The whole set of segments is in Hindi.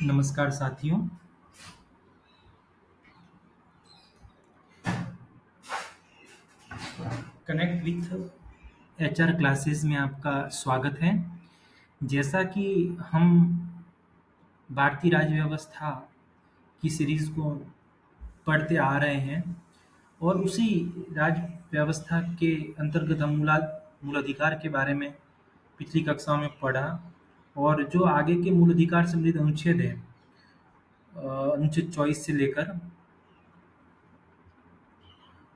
नमस्कार साथियों। कनेक्ट विथ एचआर क्लासेस में आपका स्वागत है। जैसा कि हम भारतीय राज्य व्यवस्था की सीरीज को पढ़ते आ रहे हैं और उसी राज्य व्यवस्था के अंतर्गत हम मूल अधिकार के बारे में पिछली कक्षाओं में पढ़ा। और जो आगे के मूल अधिकार संबंधित अनुच्छेद है, अनुच्छेद 24 से लेकर,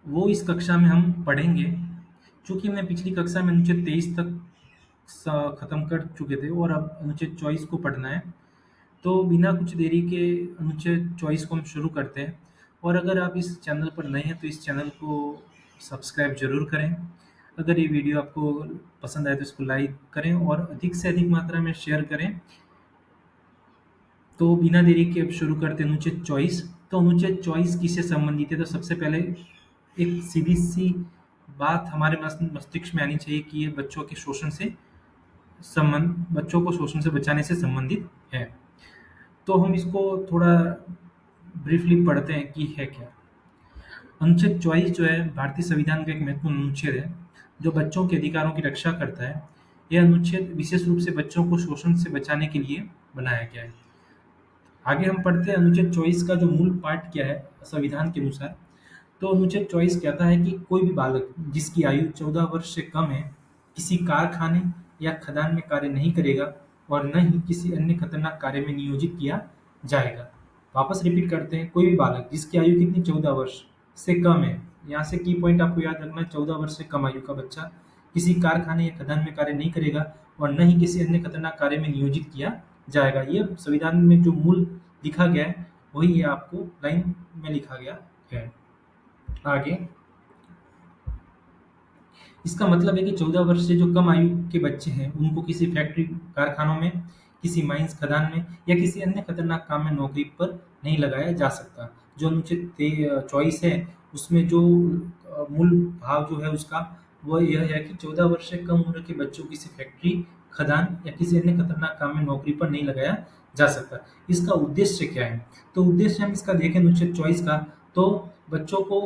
वो इस कक्षा में हम पढ़ेंगे। चूंकि हमने पिछली कक्षा में अनुच्छेद 23 तक खत्म कर चुके थे और अब अनुच्छेद 24 को पढ़ना है, तो बिना कुछ देरी के अनुच्छेद 24 को हम शुरू करते हैं। और अगर आप इस चैनल पर नए हैं तो इस चैनल को सब्सक्राइब जरूर करें। अगर ये वीडियो आपको पसंद आए तो इसको लाइक करें और अधिक से अधिक मात्रा में शेयर करें। तो बिना देरी के अब शुरू करते हैं अनुच्छेद 24। तो अनुच्छेद 24 किससे संबंधित है? तो सबसे पहले एक सीधी सी बात हमारे मस्तिष्क में आनी चाहिए कि ये बच्चों को शोषण से बचाने से संबंधित है। तो हम इसको थोड़ा ब्रीफली पढ़ते हैं कि है क्या। अनुच्छेद 24 जो है भारतीय संविधान का एक महत्वपूर्ण अनुच्छेद है जो बच्चों के अधिकारों की रक्षा करता है। यह अनुच्छेद विशेष रूप से बच्चों को शोषण से बचाने के लिए बनाया गया है। आगे हम पढ़ते हैं अनुच्छेद 24 का जो मूल पार्ट क्या है संविधान के अनुसार। तो अनुच्छेद 24 कहता है कि कोई भी बालक जिसकी आयु 14 वर्ष से कम है किसी कारखाने या खदान में कार्य नहीं करेगा और न ही किसी अन्य खतरनाक कार्य में नियोजित किया जाएगा। वापस रिपीट करते हैं, कोई भी बालक जिसकी आयु कितनी 14 वर्ष से कम है। यहाँ से की पॉइंट आपको याद रखना है, 14 वर्ष से कम आयु का बच्चा किसी कारखाने या खदान में कार्य नहीं करेगा और न ही किसी अन्य खतरनाक कार्य में नियोजित किया जाएगा। ये संविधान में जो मूल लिखा गया है वही ये आपको लाइन में लिखा गया है। आगे इसका मतलब है कि 14 वर्ष से जो कम आयु के बच्चे हैं उनको किसी फैक्ट्री कारखानों में, किसी माइंस खदान में या किसी अन्य खतरनाक काम में नौकरी पर नहीं लगाया जा सकता। जो अनुच्छेद 24 है उसमें जो मूल भाव जो है उसका वह यह है कि 14 वर्ष से कम उम्र के बच्चों को किसी फैक्ट्री, खदान या किसी अन्य खतरनाक काम में नौकरी पर नहीं लगाया जा सकता। इसका उद्देश्य क्या है? तो उद्देश्य हम इसका देखें अनुच्छेद 24 का, तो बच्चों को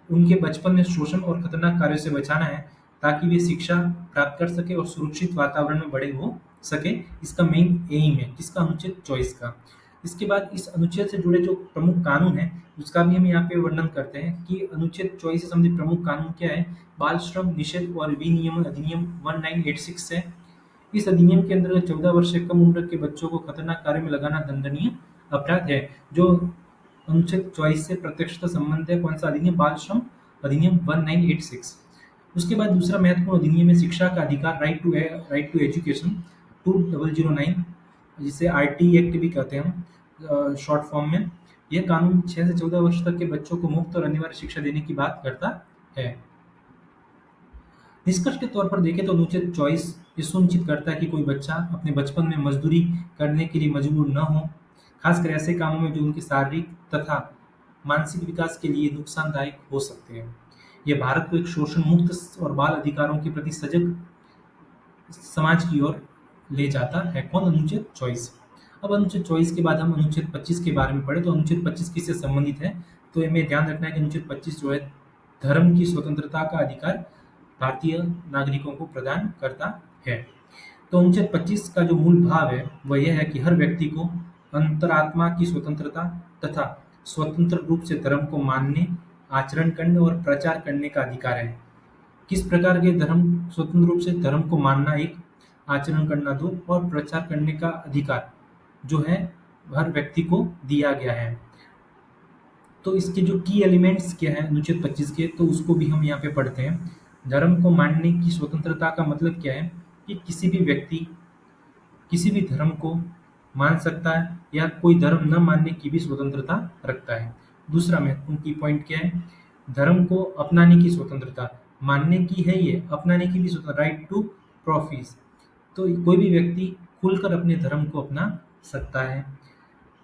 उनके बचपन में शोषण और खतरनाक कार्यों से बचाना है ताकि वे शिक्षा प्राप्त कर सके और सुरक्षित वातावरण में बड़े हो सके। इसका मेन एम है किसका? अनुच्छेद 24 का। इसके बाद इस अनुच्छेद से जुड़े जो प्रमुख कानून है उसका भी हम यहाँ पे वर्णन करते हैं कि अनुच्छेद 24 से संबंधित प्रमुख कानून क्या है। बाल श्रम निषेध और विनियमन अधिनियम 1986 है। इस अधिनियम के अंतर्गत 14 वर्ष से कम उम्र के बच्चों को खतरनाक कार्य में लगाना दंडनीय अपराध है। जो अनुच्छेद 24 से प्रत्यक्षतः संबंध है कौन सा अधिनियम? बाल श्रम अधिनियम 1986। उसके बाद दूसरा महत्वपूर्ण अधिनियम है शिक्षा का अधिकार, राइट टू एजुकेशन 2009, जिसे आरटी एक्ट भी कहते हैं हम शॉर्ट फॉर्म में। यह कानून 6 से 14 वर्ष तक के बच्चों को मुफ्त और अनिवार्य शिक्षा देने की बात करता है। निष्कर्ष के तौर पर देखें तो अनुच्छेद 24 ये सुनिश्चित करता है कि कोई बच्चा अपने बचपन में मजदूरी करने के लिए मजबूर न हो, खासकर ऐसे कामों में जो उनके शारीरिक तथा मानसिक विकास के लिए नुकसानदायक हो सकते हैं। यह भारत को एक शोषण मुक्त और बाल अधिकारों के प्रति सजग समाज की ओर ले जाता है। कौन? अनुच्छेद 24। अब अनुच्छेद 24 के बाद हम अनुच्छेद 25 के बारे में पढ़े। तो अनुच्छेद 25 किससे संबंधित है? तो हमें ध्यान रखना है कि अनुच्छेद 25 जो है धर्म की स्वतंत्रता का अधिकार भारतीय नागरिकों को प्रदान करता है। तो अनुच्छेद 25 का जो मूल भाव है वह यह है कि हर व्यक्ति को अंतरात्मा की स्वतंत्रता तथा स्वतंत्र रूप से धर्म को मानने, आचरण करने और प्रचार करने का अधिकार है। किस प्रकार के धर्म? स्वतंत्र रूप से धर्म को मानना एक, आचरण करना दो और प्रचार करने का अधिकार जो है हर व्यक्ति को दिया गया है। तो इसके जो की एलिमेंट्स क्या है अनुच्छेद 25 के, तो उसको भी हम यहाँ पे पढ़ते हैं। धर्म को मानने की स्वतंत्रता का मतलब क्या है कि किसी भी व्यक्ति किसी भी धर्म को मान सकता है या कोई धर्म न मानने की भी स्वतंत्रता रखता है। दूसरा महत्वपूर्ण की पॉइंट क्या है? धर्म को अपनाने की स्वतंत्रता, मानने की है ये, अपनाने की भी स्वतंत्रता, राइट टू प्रोफिस। तो कोई भी व्यक्ति खुलकर अपने धर्म को अपना सकता है।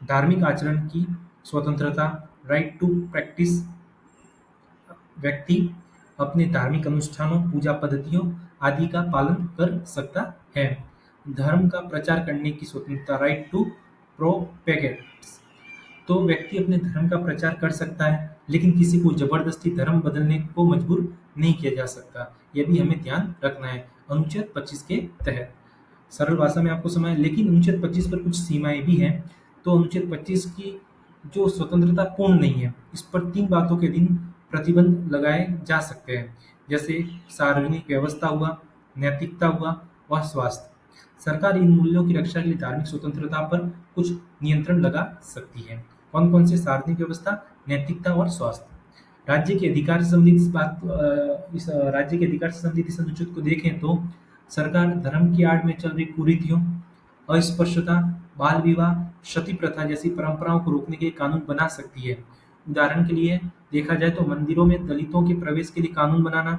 धार्मिक आचरण की स्वतंत्रता, राइट टू प्रैक्टिस, व्यक्ति अपने धार्मिक अनुष्ठानों, पूजा पद्धतियों आदि का पालन कर सकता है। धर्म का प्रचार करने की स्वतंत्रता, राइट टू प्रोपेगेट्स। तो व्यक्ति अपने धर्म का प्रचार कर सकता है, लेकिन किसी को जबरदस्ती धर्म बदलने को मजबूर नहीं किया जा सकता। यह भी हमें ध्यान रखना है अनुच्छेद 25 के तहत। सरल भाषा में आपको समझाएं, लेकिन अनुच्छेद 25 पर कुछ सीमाएं भी हैं। तो अनुच्छेद 25 की जो स्वतंत्रता पूर्ण नहीं है, इस पर 3 बातों के दिन प्रतिबंध लगाए जा सकते हैं, जैसे सार्वजनिक व्यवस्था हुआ, नैतिकता हुआ और स्वास्थ्य। सरकार इन मूल्यों की रक्षा के लिए धार्मिक स्वतंत्रता पर कुछ नियंत्रण लगा सकती है। कौन कौन से? सार्वजनिक व्यवस्था, नैतिकता और स्वास्थ्य। राज्य के अधिकार से संबंधित इस राज्य के अधिकार से संबंधित इस अनुच्छेद को देखें तो सरकार धर्म की आड़ में चल रही कुरीतियों, अस्पृश्यता, बाल विवाह, सती प्रथा जैसी परंपराओं को रोकने के लिए कानून बना सकती है। उदाहरण के लिए देखा जाए तो मंदिरों में दलितों के प्रवेश के लिए कानून बनाना,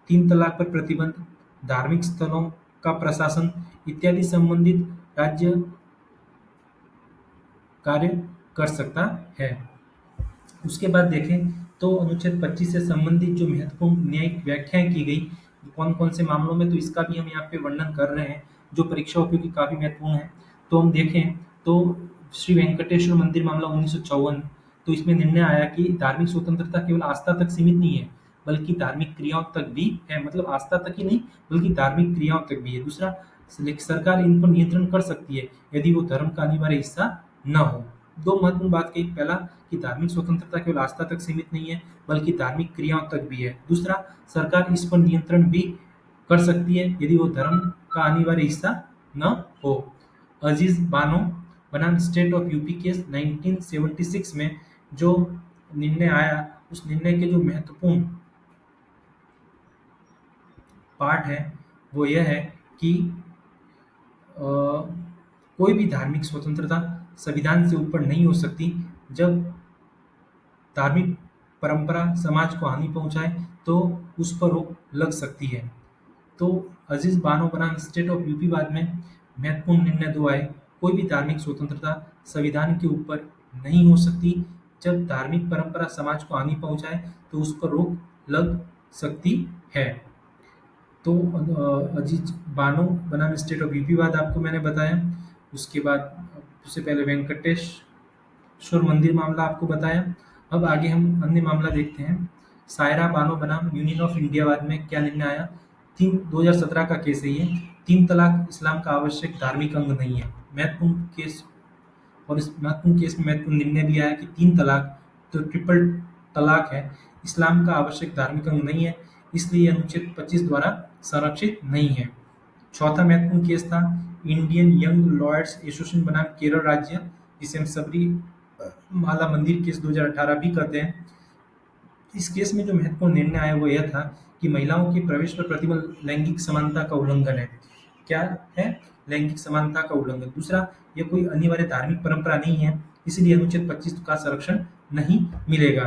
3 तलाक पर प्रतिबंध, धार्मिक स्थलों का प्रशासन इत्यादि संबंधित राज्य कार्य कर सकता है। उसके बाद देखें तो अनुच्छेद 25 से संबंधित जो महत्वपूर्ण न्यायिक व्याख्याएं की गई कौन कौन से मामलों में, तो इसका भी हम यहाँ पे वर्णन कर रहे हैं, जो परीक्षा उपयोगी काफी महत्वपूर्ण है। तो हम देखें तो श्री वेंकटेश्वर मंदिर मामला 1954, तो इसमें निर्णय आया कि धार्मिक स्वतंत्रता केवल आस्था तक सीमित नहीं है, बल्कि धार्मिक क्रियाओं तक भी है। मतलब आस्था तक ही नहीं, बल्कि धार्मिक क्रियाओं तक भी है। दूसरा, सरकार इन पर नियंत्रण कर सकती है यदि वो धर्म का अनिवार्य हिस्सा न हो। दो महत्वपूर्ण बात कही, पहला कि धार्मिक स्वतंत्रता केवल आस्था तक सीमित नहीं है, बल्कि धार्मिक क्रियाओं तक भी है। दूसरा, सरकार इस पर नियंत्रण भी कर सकती है यदि वो धर्म का अनिवार्य हिस्सा न हो। अजीज बानो बनाम स्टेट ऑफ यूपी केस 1976 में जो निर्णय आया, उस निर्णय के जो महत्वपूर्ण पार्ट है वो यह है कि कोई भी धार्मिक स्वतंत्रता संविधान से ऊपर नहीं हो सकती। जब धार्मिक परंपरा समाज को हानि पहुंचाए तो उस पर रोक लग सकती है। तो अजीज बानो बनाम स्टेट ऑफ यूपी बाद में महत्वपूर्ण निर्णय दो आए। कोई भी धार्मिक स्वतंत्रता संविधान के ऊपर नहीं हो सकती। जब धार्मिक परंपरा समाज को हानि पहुंचाए तो उस पर रोक लग सकती है। तो अजीज बानो बनाम स्टेट ऑफ यूपी बाद आपको मैंने बताया। उसके बाद उससे पहले वेंकटेश्वर मंदिर मामला आपको बताया। अब आगे हम अन्य मामला देखते हैं। सायरा बानो बनाम यूनियन ऑफ इंडिया बाद में क्या निर्णय आया? 2017 का केस है ये। 3 तलाक इस्लाम का आवश्यक धार्मिक अंग नहीं है। महत्वपूर्ण केस, और इस महत्वपूर्ण केस में महत्वपूर्ण निर्णय भी आया कि 3 तलाक, तो ट्रिपल तलाक है, इस्लाम का आवश्यक धार्मिक अंग नहीं है, इसलिए अनुच्छेद 25 द्वारा संरक्षित नहीं है। चौथा महत्वपूर्ण केस था इंडियन यंग लॉयर्स एसोसिएशन बनाम केरल राज्य, जिसे हम सबरी माला मंदिर केस 2018 भी कहते हैं। इस केस में जो महत्वपूर्ण निर्णय आया वो यह था कि महिलाओं के प्रवेश पर प्रतिबंध लैंगिक समानता का उल्लंघन है। क्या है? लैंगिक समानता का उल्लंघन। दूसरा, यह कोई अनिवार्य धार्मिक परंपरा नहीं है, इसलिए अनुच्छेद 25 का संरक्षण नहीं मिलेगा।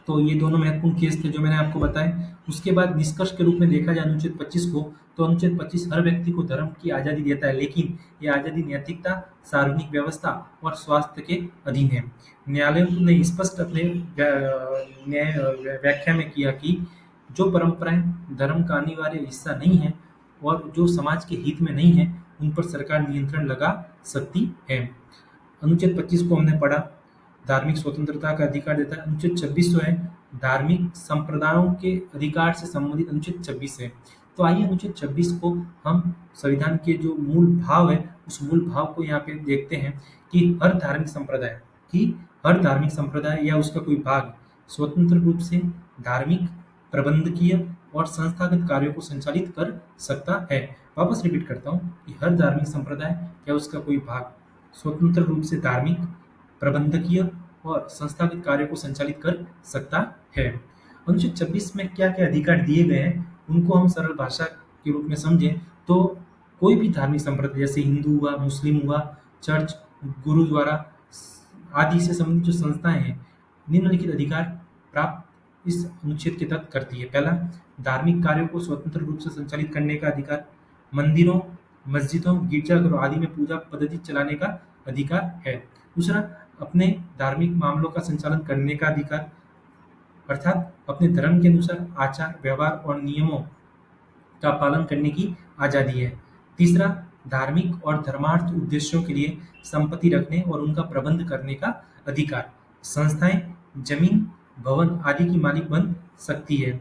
तो ये दोनों महत्वपूर्ण केस थे जो मैंने आपको बताए। उसके बाद निष्कर्ष के रूप में देखा जाए अनुच्छेद 25 को, तो अनुच्छेद 25 हर व्यक्ति को धर्म की आज़ादी देता है, लेकिन यह आज़ादी नैतिकता, सार्वजनिक व्यवस्था और स्वास्थ्य के अधीन है। न्यायालय ने स्पष्ट अपने व्याख्या में किया कि जो परंपराएं धर्म का अनिवार्य हिस्सा नहीं है और जो समाज के हित में नहीं है, उन पर सरकार नियंत्रण लगा सकती है। अनुच्छेद 25 को हमने पढ़ा, धार्मिक स्वतंत्रता का अधिकार देता है। अनुच्छेद 26 जो है धार्मिक संप्रदायों के अधिकार से संबंधित अनुच्छेद 26 है। तो आइए अनुच्छेद 26 को हम संविधान के जो मूल भाव है उस मूल भाव को यहाँ पे देखते हैं कि हर धार्मिक संप्रदाय या उसका कोई भाग स्वतंत्र रूप से धार्मिक, प्रबंधकीय और संस्थागत कार्यों को संचालित कर सकता है। वापस रिपीट करता हूँ कि हर धार्मिक संप्रदाय या उसका कोई भाग स्वतंत्र रूप से धार्मिक, प्रबंधकीय और संस्थागत कार्यों को संचालित कर सकता है। अनुच्छेद 26 में क्या क्या अधिकार दिए गए हैं उनको हम सरल भाषा के रूप में समझें तो कोई भी धार्मिक संप्रदाय जैसे हिंदू हुआ, मुस्लिम हुआ, चर्च, गुरुद्वारा आदि से संबंधित जो संस्थाएं हैं, निम्नलिखित अधिकार प्राप्त इस अनुच्छेद के तहत करती है। पहला, धार्मिक कार्यों को स्वतंत्र रूप से संचालित करने का अधिकार, मंदिरों, मस्जिदों, गिरजाघरों आदि में पूजा पद्धति चलाने का अधिकार है। दूसरा, अपने धार्मिक मामलों का संचालन करने का अधिकार, अर्थात अपने धर्म के अनुसार आचार, व्यवहार और नियमों का पालन करने की आज़ादी है। तीसरा, धार्मिक और धर्मार्थ उद्देश्यों के लिए संपत्ति रखने और उनका प्रबंध करने का अधिकार। संस्थाएं जमीन, भवन आदि की मालिक बन सकती है।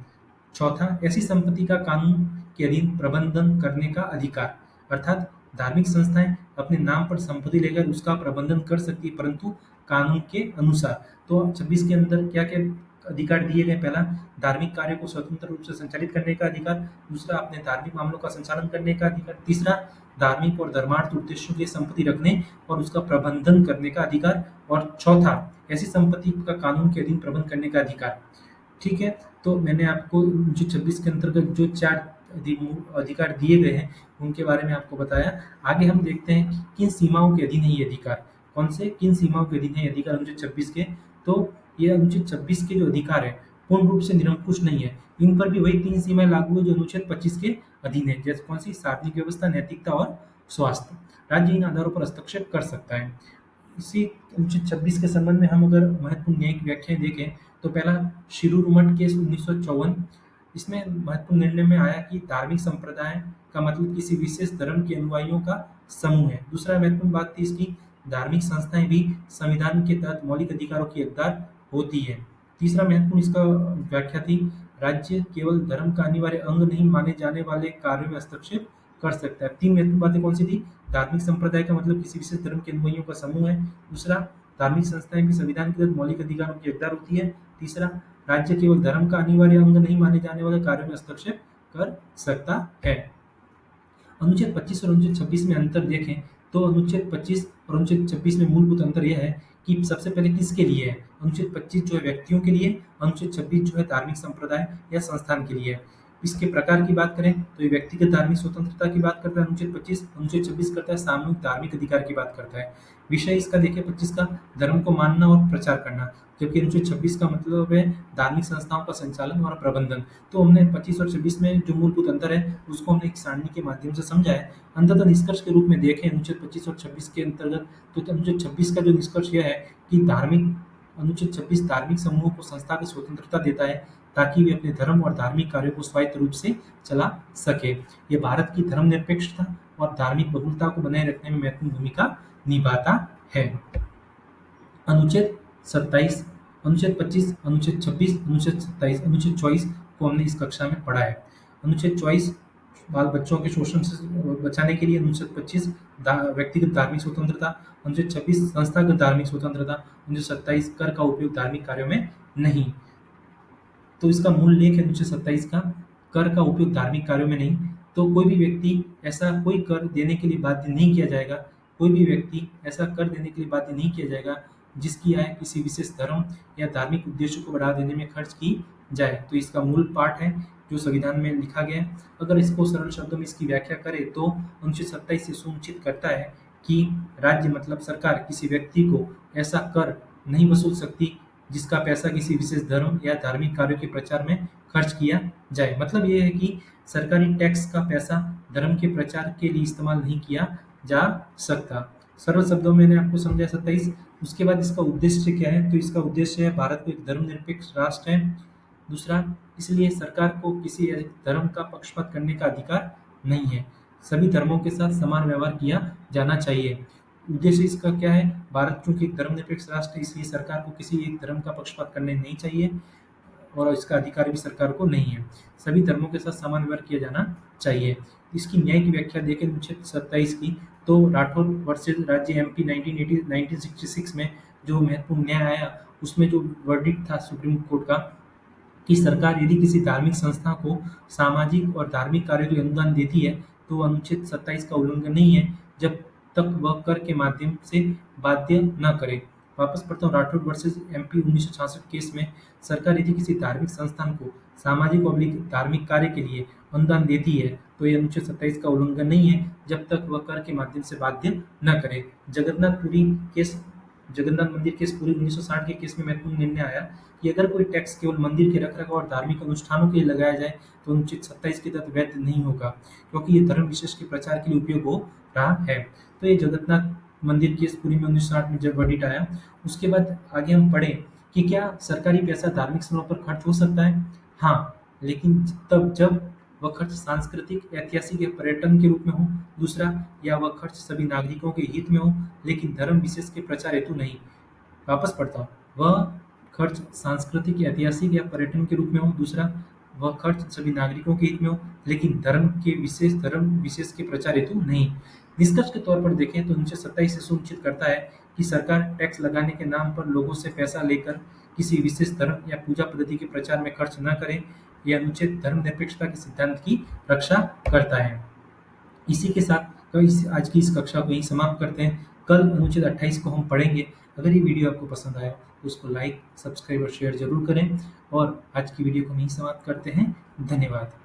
चौथा, ऐसी संपत्ति का कानून के अधीन प्रबंधन करने का अधिकार, अर्थात धार्मिक संस्थाएं अपने नाम पर संपत्ति लेकर उसका प्रबंधन कर सकती है, परंतु कानून के अनुसार। तो 26 के अंदर क्या क्या अधिकार दिए गए? पहला, धार्मिक कार्य को स्वतंत्र रूप से संचालित करने का अधिकार। दूसरा, अपने धार्मिक मामलों का संचालन करने का अधिकार। तीसरा, धार्मिक और धर्मार्थ उद्देश्यों के लिए संपत्ति रखने और उसका प्रबंधन करने का अधिकार। और चौथा, ऐसी संपत्ति का कानून के अधीन प्रबंध करने का अधिकार। ठीक है, तो मैंने आपको जो 26 के अंतर्गत जो चार अधिकार दिए गए हैं उनके बारे में आपको बताया। आगे हम देखते हैं कि किन सीमाओं के अधीन है ये अधिकार। कौन से, किन सीमाओं के अधीन है ये अधिकार अनुच्छेद 26 के? तो ये अनुच्छेद 26 के जो अधिकार है पूर्ण रूप से निरंकुश नहीं है। इन पर भी वही 3 सीमाएं लागू है जो अनुच्छेद 25 के अधीन है। जैसे कौन सी? सार्वजनिक व्यवस्था, नैतिकता और स्वास्थ्य। राज्य इन आधारों पर हस्तक्षेप कर सकता है। इसी अनुच्छेद 26 के संबंध में हम अगर महत्वपूर्ण न्यायिक व्याख्याएं देखें तो पहला, शिरूर मठ केस 1954। इसमें महत्वपूर्ण निर्णय में आया कि धार्मिक संप्रदाय का मतलब किसी विशेष धर्म के अनुयायियों का समूह है। दूसरा महत्वपूर्ण बात थी इसकी, धार्मिक संस्थाएं भी संविधान के तहत मौलिक अधिकारों की हकदार होती है। तीसरा महत्वपूर्ण इसका व्याख्या थी, राज्य केवल धर्म का अनिवार्य अंग नहीं माने जाने वाले कार्यों में हस्तक्षेप कर सकता है। 3 महत्वपूर्ण बातें कौन सी थी? धार्मिक संप्रदाय का मतलब किसी विशेष धर्म के अनुयायियों का समूह है। दूसरा, धार्मिक संस्थाएं भी संविधान के तहत मौलिक अधिकारों की हकदार होती है। तीसरा, राज्य केवल धर्म का अनिवार्य अंग नहीं माने जाने वाले कार्यों में हस्तक्षेप कर सकता है। अनुच्छेद 25 और अनुच्छेद 26 में अंतर देखें तो अनुच्छेद 25 और अनुच्छेद 26 में मूलभूत अंतर यह है कि सबसे पहले किसके लिए है? अनुच्छेद 25 जो है व्यक्तियों के लिए, अनुच्छेद 26 जो है धार्मिक संप्रदाय या संस्थान के लिए है। इसके प्रकार की बात करें तो ये व्यक्तिगत धार्मिक स्वतंत्रता की बात करता है अनुच्छेद 25, अनुच्छेद 26 करता है सामूहिक धार्मिक अधिकार की बात करता है। विषय इसका देखिए 25 का धर्म को मानना और प्रचार करना, जबकि अनुच्छेद 26 का मतलब है धार्मिक संस्थाओं का संचालन और प्रबंधन। तो हमने 25 और 26 में जो मूलभूत अंतर है उसको हमने एक सारणी के माध्यम से समझा है। अंततः निष्कर्ष के रूप में देखें अनुच्छेद 25 और 26 के अंतर्गत तो अनुच्छेद 26 का जो निष्कर्ष यह है कि अनुच्छेद 26 धार्मिक समूहों को संस्था की स्वतंत्रता देता है ताकि वे अपने धर्म और धार्मिक कार्यों को स्वायत्त रूप से चला सके। ये भारत की धर्मनिरपेक्षता और धार्मिक बहुलता को बनाए रखने में महत्वपूर्ण भूमिका निभाता है। अनुच्छेद 27, अनुच्छेद 25, अनुच्छेद 26, अनुच्छेद 27, अनुच्छेद 24 को हमने इस कक्षा में पढ़ा है। अनुच्छेद 24 बाल बच्चों के शोषण से बचाने के लिए, अनुच्छेद 25 व्यक्तिगत धार्मिक स्वतंत्रता, अनुच्छेद 26 संस्थागत धार्मिक स्वतंत्रता, अनुच्छेद 27 कर का उपयोग धार्मिक कार्यों में नहीं। तो इसका मूल लेख है अनुच्छेद 27 का, कर का उपयोग धार्मिक कार्यों में नहीं। तो कोई भी व्यक्ति ऐसा कोई कर देने के लिए बाध्य नहीं किया जाएगा, कोई भी व्यक्ति ऐसा कर देने के लिए बाध्य नहीं किया जाएगा जिसकी आय किसी विशेष धर्म या धार्मिक उद्देश्य को बढ़ा देने में खर्च की जाए। तो इसका मूल पाठ है जो संविधान में लिखा गया है। अगर इसको सरल शब्दों में इसकी व्याख्या करें तो अनुच्छेद 27 से सुनिश्चित करता है कि राज्य मतलब सरकार किसी व्यक्ति को ऐसा कर नहीं वसूल सकती जिसका पैसा किसी विशेष धर्म या धार्मिक कार्यों के प्रचार में खर्च किया जाए। मतलब ये है कि सरकारी टैक्स का पैसा धर्म के प्रचार के लिए इस्तेमाल नहीं किया जा सकता। सरल शब्दों में मैंने आपको समझाया 27। उसके बाद इसका उद्देश्य क्या है? तो इसका उद्देश्य है भारत को एक धर्मनिरपेक्ष राष्ट्र है। दूसरा, इसलिए सरकार को किसी एक धर्म का पक्षपात करने का अधिकार नहीं है। सभी धर्मों के साथ समान व्यवहार किया जाना चाहिए। उद्देश्य इसका क्या है? भारत चूंकि एक धर्मनिरपेक्ष राष्ट्र है इसलिए सरकार को किसी एक धर्म का पक्षपात करने नहीं चाहिए और इसका अधिकार भी सरकार को नहीं है। सभी धर्मों के साथ समान व्यवहार किया जाना चाहिए। इसकी न्याय की व्याख्या देखें अनुच्छेद 27 की तो राठौर वर्सेस राज्य एमपी 1966 में जो महत्वपूर्ण न्याय आया उसमें जो वर्डिक्ट था सुप्रीम कोर्ट का कि सरकार यदि किसी धार्मिक संस्था को सामाजिक और धार्मिक कार्यों के लिए अनुदान देती है तो अनुच्छेद 27 का उल्लंघन नहीं है जब तक वह कर के माध्यम से बाध्य न करे। वापस पढ़ता हूँ राठौर वर्सेस एमपी 1966 केस में सरकार यदि किसी धार्मिक संस्थान को सामाजिक और धार्मिक कार्य के लिए अनुदान देती है तो यह अनुच्छेद 27 का उल्लंघन नहीं है जब तक वह कर के माध्यम से बाध्य न करे। जगन्नाथ मंदिर केस पुरी 1960 के केस में महत्वपूर्ण निर्णय आया कि अगर कोई टैक्स केवल मंदिर के रखरखाव और धार्मिक अनुष्ठानों के लिए लगाया जाए तो अनुच्छेद 27 के तहत वैध नहीं होगा क्योंकि ये धर्म विशेष के प्रचार के लिए उपयोग हो रहा है। तो ये जगन्नाथ मंदिर केस पुरी में 1960 में जब वर्डिक्ट आया उसके बाद आगे हम पढ़ें कि क्या सरकारी पैसा धार्मिक स्थलों पर खर्च हो सकता है? हाँ, लेकिन तब जब वह खर्च सांस्कृतिक, ऐतिहासिक या पर्यटन के रूप में हो। दूसरा, या वह खर्च सभी नागरिकों के हित में हो, लेकिन धर्म विशेष के प्रचार हेतु नहीं। वापस पढ़ता हूँ। वह खर्च सांस्कृतिक, ऐतिहासिक या पर्यटन के रूप में हो। दूसरा, वह खर्च सभी नागरिकों के हित में हो, लेकिन धर्म विशेष के प्रचार हेतु नहीं। निष्कर्ष के तौर पर देखें तो अनुच्छेद 27 सुनिश्चित करता है कि सरकार टैक्स लगाने के नाम पर लोगों से पैसा लेकर किसी विशेष धर्म या पूजा पद्धति के प्रचार में खर्च न करे। यह अनुच्छेद धर्मनिरपेक्षता के सिद्धांत की रक्षा करता है। इसी के साथ तो आज की इस कक्षा को यही समाप्त करते हैं। कल अनुच्छेद 28 को हम पढ़ेंगे। अगर ये वीडियो आपको पसंद आया तो उसको लाइक, सब्सक्राइब और शेयर जरूर करें। और आज की वीडियो को हम यही समाप्त करते हैं। धन्यवाद।